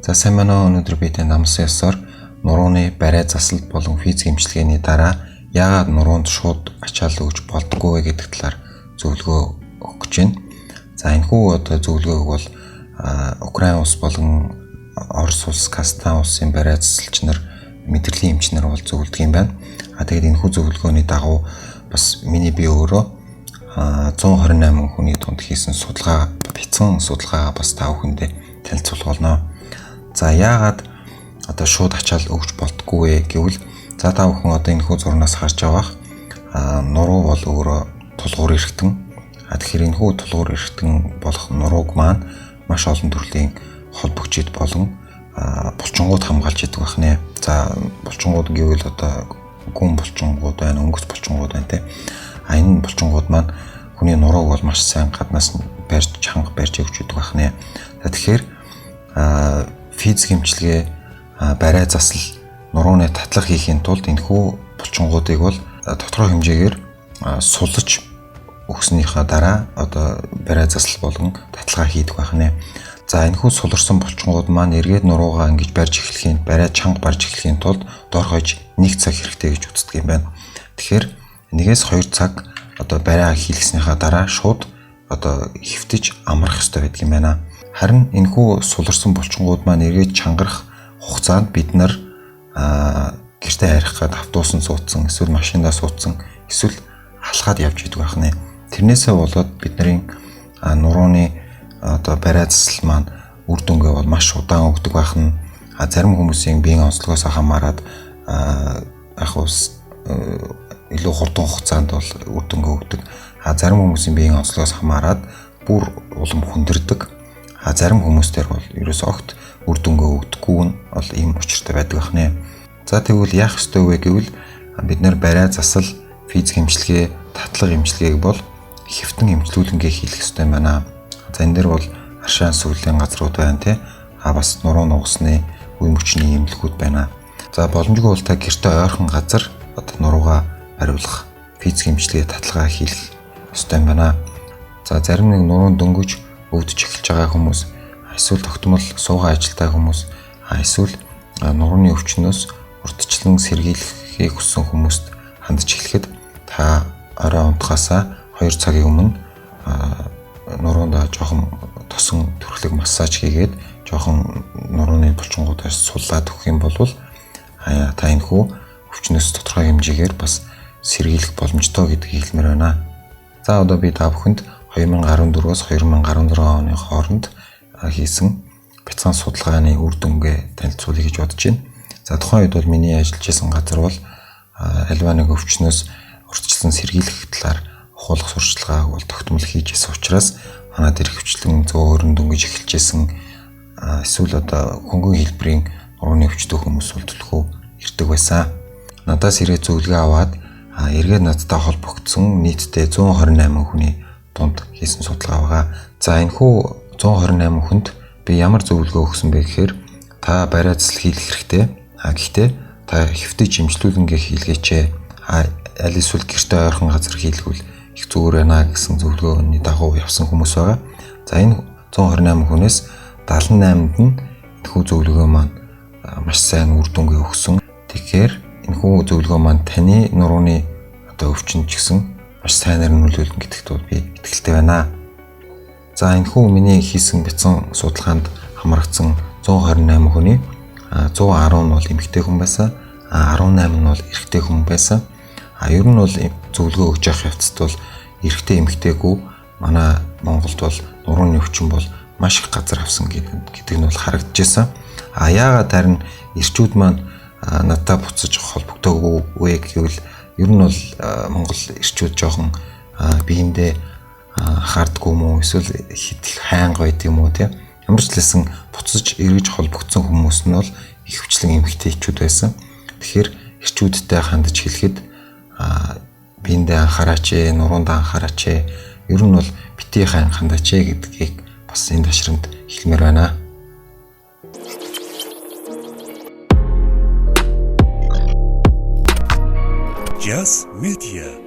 За сайн байна уу, өнөөдөр бид намсан ёсоор нурууны барай засалт болон физик эмчилгээний дараа яагаад нуруунд шууд ачаал өгч болдгоо вэ гэдэг талаар зөвлөгөө өгөх гэж байна. За энэхүү зөвлөгөөг бол Украин улс болон Орос улс, Казахстан улсын барай засалч нар, мэдрэлийн эмч нар бол зөвлөдөг юм байна. Тэгээд энэхүү зөвлөгөөний дагуу бас миний би өөрөө 128 хүний дунд хийсэн судалгаа, бяцхан судалгаа бас та бүхэндээ танилцуулах болно. За яагаад шууд ачаал өгч болтгүй вэ гэвэл та бүхэн энэхүү зурнаас харж байгаа нуруу бол өөрөө тулгуур эргэтэн. Тэгэхээр энэхүү тулгуур эргэтэн болох нурууг маань маш олон төрлийн холбогчид болон булчингууд хамгаалж идэг байна. За булчингууд гэвэл гүн булчингууд байна, өнгөц булчингууд байна тийм. Энэ булчингууд маань хүний нурууг бол маш сайн гаднаас нь чанга барьж өгч идэг байна. Тэгэхээр физик эмчилгээ, барай засал, нурууны татлах хийхин тулд энэхүү булчингуудыг бол тодорхой хэмжээгээр сулж өгснийхаа дараа барай засал болон татлагаа хийдэг байна. За энэхүү суларсан булчингууд маань эргээд нуруугаа ингэж барьж эхлэхийн, барай чанга барьж эхлэхийн тулд дор хойж 1 цаг хэрэгтэй гэж үздэг юм байна. Тэгэхээр 1-2 цаг барай хийлгэснийхаа дараа шууд хэвтэж амрах ёстой байдаг юм байна. Харин энэхүү суларсан булчингууд маань эргээд чангарах хугацаанд бид нар гэртээ арих гээд автобусан суудсан, эсвэл машиндаа суудсан, эсвэл алхаад явж идэг байна. Тэрнээсээ болоод бидний нурууны барай засал маань үр дүнгээ бол маш удаан өгдөг байна. Зарим хүмүүсийн биеийн онцлогоос хамаарат илүү хурдан хугацаанд бол үр дүнгээ өгдөг. Зарим хүмүүсийн биеийн онцлогоос хамаарат бүр улам хүндэрдэг. Зарим хүмүүстээр бол ерөөсөө огт үр дүнгээ өгдөггүй нь бол ийм учиртай байдаг байна. За тэгвэл яах ёстой вэ гэвэл бид нэр барай засал, физик эмчилгээ, татлах эмчилгээг бол хэвтэн эмчилүүлэнгээ хийх ёстой юм байна. За энэ дэр бол аршаан сүлийн газрууд байна тий. Бас нуруу нугасны үе мөчний эмнэлгүүд байна. За боломжгүй бол та гэртээ ойрхон газар нуруугаа бариулах, физик эмчилгээ, татлагаа хийх ёстой юм байна. За зарим нэг нуруунд дөнгөж өвдөж эхэлж байгаа хүмүүс, эсвэл тогтмол суугаа ажилтаа хүмүүс, эсвэл нурууны өвчнөөс урдчлан сэргийлэхийг хүссэн хүмүүст хандж эхлэхэд та орой унтахаасаа 2 цагийн өмнө нуруунд жоохон тосон төрхлөг массаж хийгээд жоохон нурууны булчингуудаас суллаад өгөх юм бол та энэхүү өвчнөөс тодорхой хэмжээгээр бас сэргийлэх боломжтой гэдгийг хэлмээр байна. За би та бүхэнд 2014-өөс 2016 оны хооронд хийсэн бяцхан судалгааны үр дүнгээ танилцуулъя гэж бодож байна. За тухайн үед бол миний ажиллаж байсан газар бол альва нэг өвчнөөс урьдчилан сэргийлэх талаар ухуулах сурчлагааг бол тогтмол хийж исэн учраас манайд хөвчлэн 120 дөнгөж эхэлж исэн эсвэл хөнгөн хэлбэрийн нурууны өвчтөй хүмүүс бол төлхөө ирдэг байсан. Надаас ирээд зөвлөгөө аваад эргээд надтай холбогдсон нийтдээ 128 хүний дунд хийсэн судалгаа байгаа. За энэхүү 128 хүнд би ямар зөвлөгөө өгсөн бэ гэхээр та барай засал хийх хэрэгтэй. Гэхдээ та хэвтэж эмчилүүлэнгээ хийлгээч. Аль эсвэл гэртээ ойрхон газар хийлгүүл их зүгээр байна гэсэн зөвлөгөөний дагуу явсан хүмүүс байгаа. За энэ 128 хүнээс 78-нд нь энэхүү зөвлөгөө маань маш сайн үр дүнгээ өгсөн. Тэгэхээр энэхүү зөвлөгөө маань таны нурууны өвчнөд ч гэсэн маш сайнаар нөлөөлнө гэдэгт би итгэлтэй байна. За энэхүү миний хийсэн бяцхан судалгаанд хамрагдсан 128 хүний 110 нь бол эмэгтэй хүн байсан, 18 нь бол эрэгтэй хүн байсан. Ер нь бол зөвлөгөө өгж явах явцад бол эрэгтэй эмэгтэйгүү манай Монголд бол нурууны өвчин бол маш их газар авсан гэдэг нь бол харагдаж байсан. Яагаад харин эрчүүд маань надтай буцаж холбогдоогүй вэ гэвэл ер нь бол Монгол эрчүүд жоохон биендээ хаардгүй юм уу, эсвэл хитгэл хайнга байдаг юм уу тийм. Ямар ч лсэн буцаж эргэж холбогдсон хүмүүс нь бол их хвчлэн эмэгтэйчүүд байсан. Тэгэхээр эрчүүдтэй хандж хэлэхэд биендээ анхаараач, нуруунд анхаараач. Ер нь бол битгий хандаач гэдгийг бас энэ ташрамд хэлмээр байна. Just Media